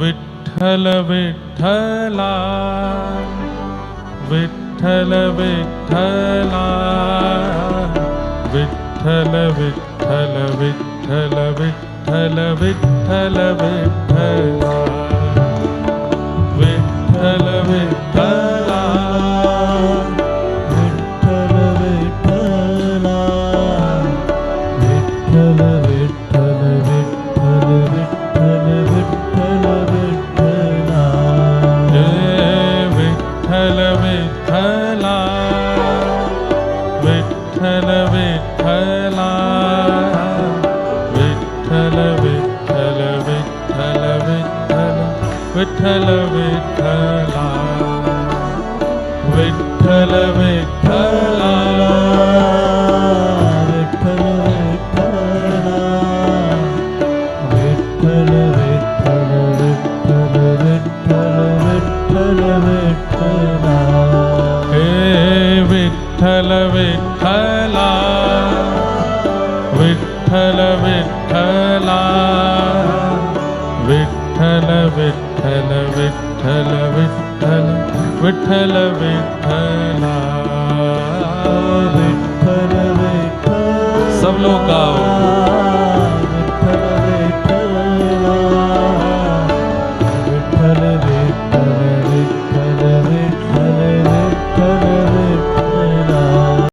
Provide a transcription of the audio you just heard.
विठ्ठल विठ्ठला विठ्ठल विठ्ठला विठ्ठल विठ्ठल विठ्ठल विठ्ठल विठ्ठल विठ्ठला विठ्ठल विठ्ठला विठ्ठल विठ्ठला विठ्ठल विठ्ठल विठ्ठल विठ्ठल विठ्ठल विठ्ठला जय विठ्ठल विठ्ठला विठ्ठल विठ्ठला विठ्ठल विठ्ठल विठ्ठल विठ्ठल विठ्ठल विठ्ठला विठ्ठल विठ्ठला विठ्ठल विठ्ठला विठ्ठल विठ्ठल विठ्ठल विठ्ठल विठ्ठल विठ्ठला हे विठ्ठल विठ्ठला विठ्ठल विठ्ठला विठ्ठल विठ्ठल विठ्ठल विठ्ठल विठ्ठल विठ्ठला विठ्ठल विठ्ठल सब लोग गाओ